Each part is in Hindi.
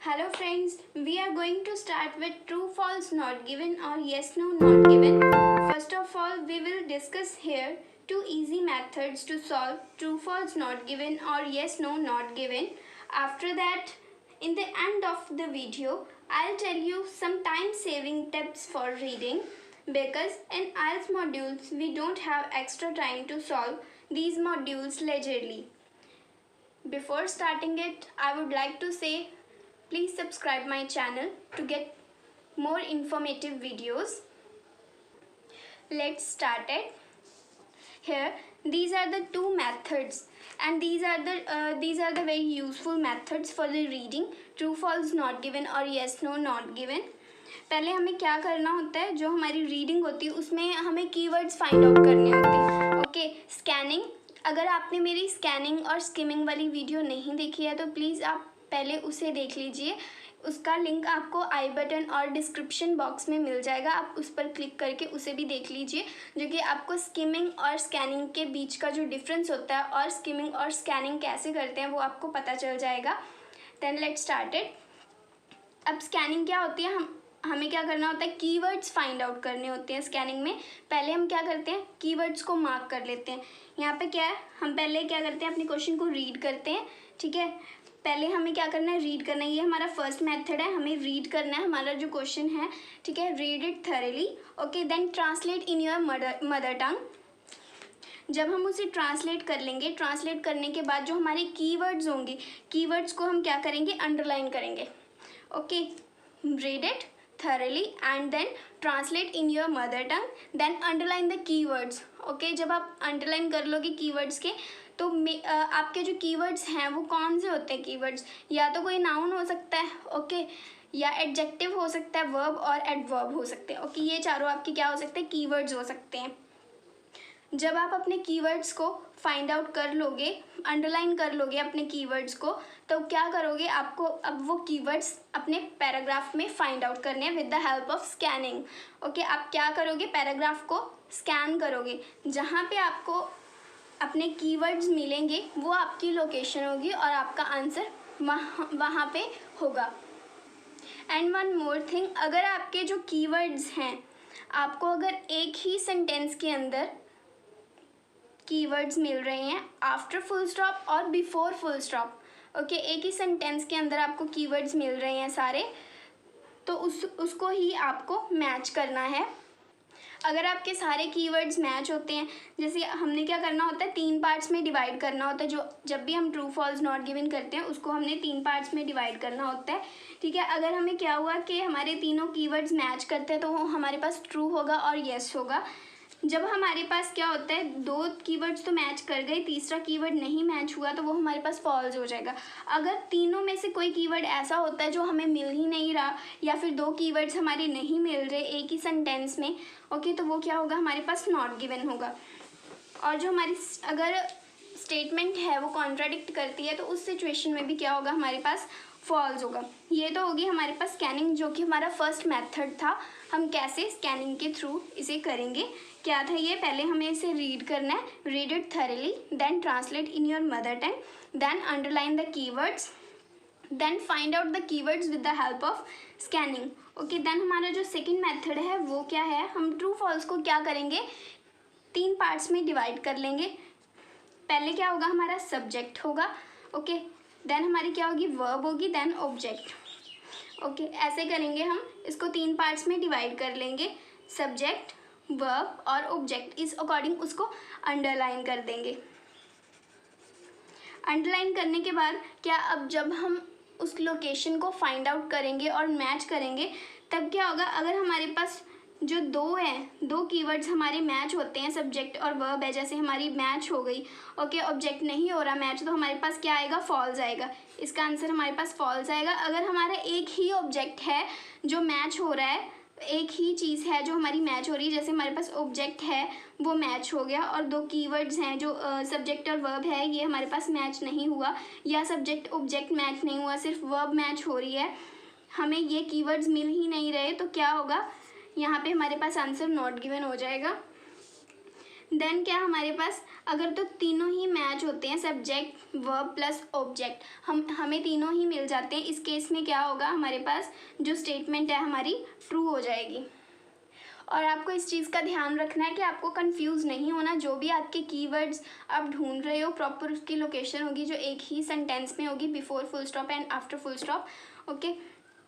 Hello friends, we are going to start with true, false, not given or yes, no, not given. First of all, we will discuss here two easy methods to solve true, false, not given or yes, no, not given. After that, in the end of the video, I'll tell you some time saving tips for reading because in IELTS modules we don't have extra time to solve these modules leisurely. Before starting it, I would like to say please subscribe my channel to get more informative videos. Let's start it. Here, these are the two methods, and these are the very useful methods for the reading true, false, not given और yes, no, not given. पहले हमें क्या करना होता है, जो हमारी रीडिंग होती है उसमें हमें कीवर्ड्स फाइंड आउट करने होते हैं. Okay, scanning. अगर आपने मेरी स्कैनिंग और स्किमिंग वाली वीडियो नहीं देखी है तो प्लीज़ आप पहले उसे देख लीजिए. उसका लिंक आपको आई बटन और डिस्क्रिप्शन बॉक्स में मिल जाएगा. आप उस पर क्लिक करके उसे भी देख लीजिए, जो कि आपको स्किमिंग और स्कैनिंग के बीच का जो डिफरेंस होता है और स्किमिंग और स्कैनिंग कैसे करते हैं वो आपको पता चल जाएगा. Then let's start it. अब स्कैनिंग क्या होती है, हमें क्या करना होता है, कीवर्ड्स फाइंड आउट करने होते हैं. स्कैनिंग में पहले हम क्या करते हैं, कीवर्ड्स को मार्क कर लेते हैं. यहाँ पे क्या है, हम पहले क्या करते हैं, अपने क्वेश्चन को रीड करते हैं. ठीक है, पहले हमें क्या करना है, रीड करना है. ये हमारा फर्स्ट मेथड है, हमें रीड करना है हमारा जो क्वेश्चन है. ठीक है, read it thoroughly. Okay, then translate in your mother tongue. जब हम उसे ट्रांसलेट कर लेंगे, ट्रांसलेट करने के बाद जो हमारे कीवर्ड्स होंगे, कीवर्ड्स को हम क्या करेंगे, अंडरलाइन करेंगे. Okay, read it thoroughly and then translate in your mother tongue, then underline the keywords. okay, जब आप underline कर लोगे keywords के तो आपके जो keywords हैं वो कौन से होते हैं keywords, या तो कोई noun हो सकता है, ओके, या adjective हो सकता है, verb और adverb हो सकते हैं. ओके, ये चारों आपके क्या हो सकते हैं, keywords हो सकते हैं. जब आप अपने कीवर्ड्स को फाइंड आउट कर लोगे, अंडरलाइन कर लोगे अपने कीवर्ड्स को, तो क्या करोगे, आपको अब वो कीवर्ड्स अपने पैराग्राफ में फाइंड आउट करने हैं with the help of scanning. Okay, आप क्या करोगे, पैराग्राफ को स्कैन करोगे. जहाँ पे आपको अपने कीवर्ड्स मिलेंगे वो आपकी लोकेशन होगी और आपका आंसर वहाँ पे होगा. एंड वन मोर थिंग, अगर आपके जो कीवर्ड्स हैं, आपको अगर एक ही सेंटेंस के अंदर कीवर्ड्स मिल रहे हैं आफ्टर फुल स्टॉप और बिफोर फुल स्टॉप, ओके, एक ही सेंटेंस के अंदर आपको कीवर्ड्स मिल रहे हैं सारे, तो उसको ही आपको मैच करना है. अगर आपके सारे कीवर्ड्स मैच होते हैं, जैसे हमने क्या करना होता है, 3 पार्ट्स में डिवाइड करना होता है. जो जब भी हम ट्रू, फॉल्स, नॉट गिवन करते हैं उसको हमने 3 पार्ट्स में डिवाइड करना होता है. ठीक है, अगर हमें क्या हुआ कि हमारे तीनों कीवर्ड्स मैच करते हैं तो वो हमारे पास ट्रू होगा और येस होगा. जब हमारे पास क्या होता है, 2 कीवर्ड्स तो मैच कर गए, तीसरा कीवर्ड नहीं मैच हुआ तो वो हमारे पास फॉल्स हो जाएगा. अगर तीनों में से कोई कीवर्ड ऐसा होता है जो हमें मिल ही नहीं रहा, या फिर 2 कीवर्ड्स हमारे नहीं मिल रहे एक ही सेंटेंस में, ओके, तो वो क्या होगा, हमारे पास नॉट गिवन होगा. और जो हमारी अगर स्टेटमेंट है वो कॉन्ट्राडिक्ट करती है तो उस सिचुएशन में भी क्या होगा, हमारे पास फॉल्स होगा. ये तो होगी हमारे पास स्कैनिंग, जो कि हमारा फर्स्ट मेथड था. हम कैसे स्कैनिंग के थ्रू इसे करेंगे, क्या था ये, पहले हमें इसे रीड करना है. Read it thoroughly, then translate in your mother tongue, then underline the keywords, then find out the keywords with the help of scanning. Okay, then हमारा जो सेकंड मेथड है वो क्या है, हम ट्रू फॉल्स को क्या करेंगे, 3 पार्ट्स में डिवाइड कर लेंगे. पहले क्या होगा, हमारा सब्जेक्ट होगा. ओके, देन हमारी क्या होगी, वर्ब होगी, देन ऑब्जेक्ट. ओके, ऐसे करेंगे हम, इसको 3 पार्ट्स में डिवाइड कर लेंगे. सब्जेक्ट, वर्ब और ऑब्जेक्ट, इस अकॉर्डिंग उसको अंडरलाइन कर देंगे. अंडरलाइन करने के बाद क्या, अब जब हम उस लोकेशन को फाइंड आउट करेंगे और मैच करेंगे तब क्या होगा, अगर हमारे पास जो 2 कीवर्ड्स हमारे मैच होते हैं, सब्जेक्ट और वर्ब है, जैसे हमारी मैच हो गई, ओके, ऑब्जेक्ट नहीं हो रहा मैच, तो हमारे पास क्या आएगा, फॉल्स आएगा. इसका आंसर हमारे पास फॉल्स आएगा. अगर हमारा एक ही ऑब्जेक्ट है जो मैच हो रहा है, एक ही चीज़ है जो हमारी मैच हो रही है, जैसे हमारे पास ऑब्जेक्ट है वो मैच हो गया, और 2 कीवर्ड्स हैं जो सब्जेक्ट और वर्ब है, ये हमारे पास मैच नहीं हुआ, या सब्जेक्ट ऑब्जेक्ट मैच नहीं हुआ, सिर्फ वर्ब मैच हो रही है, हमें ये कीवर्ड्स मिल ही नहीं रहे, तो क्या होगा, यहाँ पे हमारे पास आंसर नॉट गिवन हो जाएगा. देन क्या हमारे पास, अगर तो तीनों ही मैच होते हैं, सब्जेक्ट वर्ब प्लस ऑब्जेक्ट, हमें तीनों ही मिल जाते हैं, इस केस में क्या होगा, हमारे पास जो स्टेटमेंट है हमारी ट्रू हो जाएगी। और आपको इस चीज़ का ध्यान रखना है कि आपको कंफ्यूज नहीं होना, जो भी आपके कीवर्ड्स आप ढूंढ रहे हो प्रॉपर उसकी लोकेशन होगी जो एक ही सेंटेंस में होगी, before full stop and after full stop. Okay,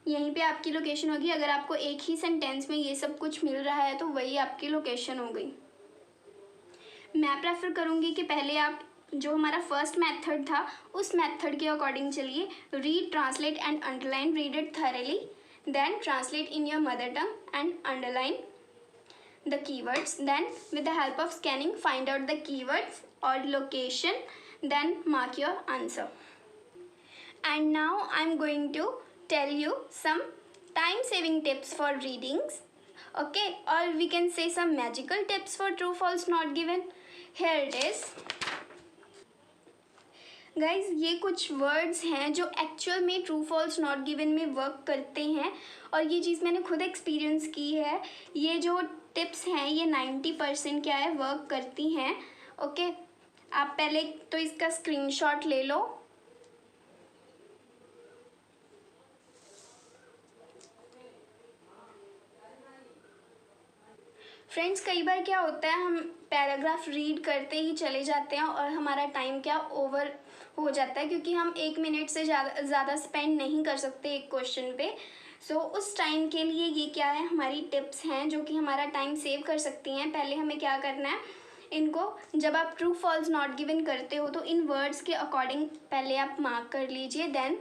यहीं पे आपकी लोकेशन होगी। अगर आपको एक ही सेंटेंस में ये सब कुछ मिल रहा है तो वही आपकी लोकेशन हो गई। मैं प्रेफर करूँगी कि पहले आप जो हमारा फर्स्ट मेथड था उस मेथड के अकॉर्डिंग चलिए। Read, translate and underline, read it thoroughly, then translate in your mother tongue and underline the keywords, then with the help of scanning find out the keywords or location, then mark your answer. And now I'm going to tell you some time saving tips for readings, okay, or we can say some magical tips for true false not given. Here it is guys, ये कुछ वर्ड्स हैं जो एक्चुअल में ट्रू फॉल्स नॉट गिवन में वर्क करते हैं, और ये चीज़ मैंने खुद एक्सपीरियंस की है। ये जो टिप्स हैं ये 90% क्या है, वर्क करती हैं। ओके, आप पहले तो इसका स्क्रीनशॉट ले लो। फ्रेंड्स, कई बार क्या होता है, हम पैराग्राफ रीड करते ही चले जाते हैं और हमारा टाइम क्या ओवर हो जाता है, क्योंकि हम 1 मिनट से ज़्यादा स्पेंड नहीं कर सकते एक क्वेश्चन पे। सो उस टाइम के लिए ये क्या है, हमारी टिप्स हैं जो कि हमारा टाइम सेव कर सकती हैं। पहले हमें क्या करना है, इनको जब आप ट्रू फॉल्स नॉट गिवन करते हो तो इन वर्ड्स के अकॉर्डिंग पहले आप मार्क कर लीजिए, देन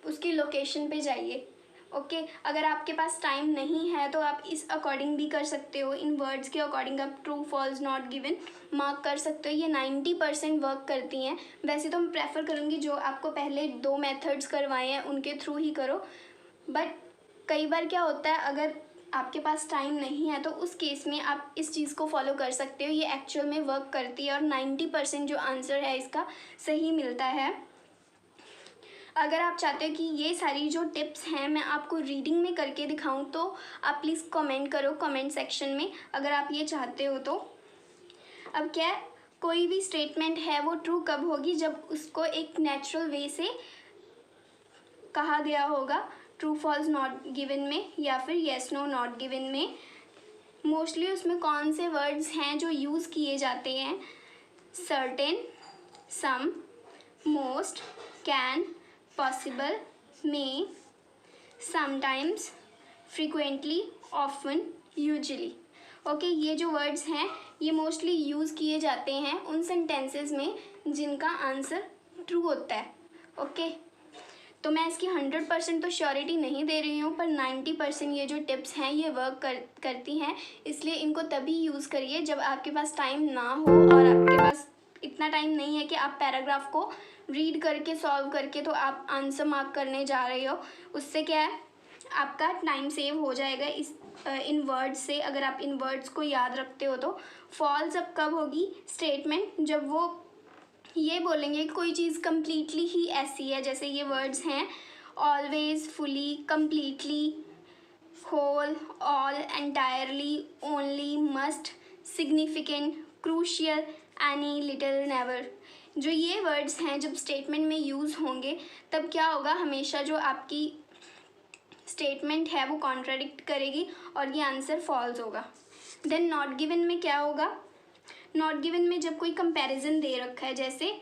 उसकी लोकेशन पे जाइए। ओके, अगर आपके पास टाइम नहीं है तो आप इस अकॉर्डिंग भी कर सकते हो, इन वर्ड्स के अकॉर्डिंग आप true false not given mark कर सकते हो। ये 90% वर्क करती हैं। वैसे तो मैं प्रेफर करूँगी जो आपको पहले 2 मेथड्स करवाए हैं उनके थ्रू ही करो, बट कई बार क्या होता है, अगर आपके पास टाइम नहीं है तो उस केस में आप इस चीज़ को फॉलो कर सकते हो। ये एक्चुअल में वर्क करती है और 90% जो आंसर है इसका सही मिलता है। अगर आप चाहते हो कि ये सारी जो टिप्स हैं मैं आपको रीडिंग में करके दिखाऊं तो आप प्लीज़ कमेंट करो कमेंट सेक्शन में, अगर आप ये चाहते हो तो। अब क्या है, कोई भी स्टेटमेंट है वो ट्रू कब होगी, जब उसको एक नेचुरल वे से कहा गया होगा, ट्रू फॉल्स नॉट गिवन में या फिर येस नो नॉट गिवन में। मोस्टली उसमें कौन से वर्ड्स हैं जो यूज़ किए जाते हैं, certain, some, most, can, possible, may, sometimes, frequently, often, usually. Okay, ये जो वर्ड्स हैं ये मोस्टली यूज़ किए जाते हैं उन सेंटेंसेस में जिनका आंसर ट्रू होता है। ओके, तो मैं इसकी 100% तो श्योरिटी नहीं दे रही हूँ, पर 90% ये जो टिप्स हैं ये वर्क करती हैं। इसलिए इनको तभी यूज़ करिए जब आपके पास टाइम ना हो, और आपके पास इतना टाइम नहीं है कि आप पैराग्राफ को रीड करके सॉल्व करके तो आप आंसर मार्क करने जा रहे हो। उससे क्या है, आपका टाइम सेव हो जाएगा इन वर्ड्स से, अगर आप इन वर्ड्स को याद रखते हो तो। फॉल्स अब कब होगी स्टेटमेंट, जब वो ये बोलेंगे कि कोई चीज़ कम्प्लीटली ही ऐसी है, जैसे ये वर्ड्स हैं always, fully, completely, whole, all, entirely, only, must, significant, crucial, any, little, never. जो ये वर्ड्स हैं जब स्टेटमेंट में यूज़ होंगे तब क्या होगा, हमेशा जो आपकी स्टेटमेंट है वो कॉन्ट्राडिक्ट करेगी और ये आंसर फॉल्स होगा। देन नॉट गिवन में क्या होगा, नॉट गिवन में जब कोई कंपैरिजन दे रखा है, जैसे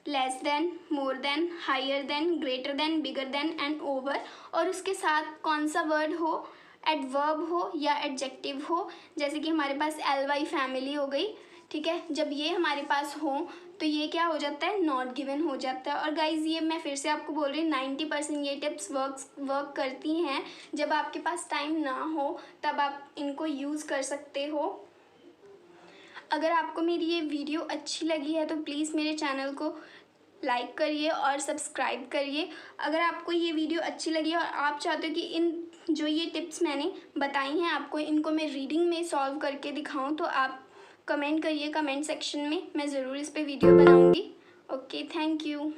less than, more than, higher than, greater than, bigger than and over, और उसके साथ कौन सा वर्ड हो, एडवर्ब हो या एडजेक्टिव हो, जैसे कि हमारे पास LY फैमिली हो गई, ठीक है। जब ये हमारे पास हो तो ये क्या हो जाता है, नॉट गिवन हो जाता है। और गाइज ये मैं फिर से आपको बोल रही हूँ 90% ये टिप्स वर्क करती हैं। जब आपके पास टाइम ना हो तब आप इनको यूज़ कर सकते हो। अगर आपको मेरी ये वीडियो अच्छी लगी है तो प्लीज़ मेरे चैनल को लाइक करिए और सब्सक्राइब करिए। अगर आपको ये वीडियो अच्छी लगी और आप चाहते हो कि इन जो ये टिप्स मैंने बताई हैं आपको इनको मैं रीडिंग में सॉल्व करके दिखाऊं, तो आप कमेंट करिए कमेंट सेक्शन में, मैं ज़रूर इस पर वीडियो बनाऊंगी। Okay, thank you.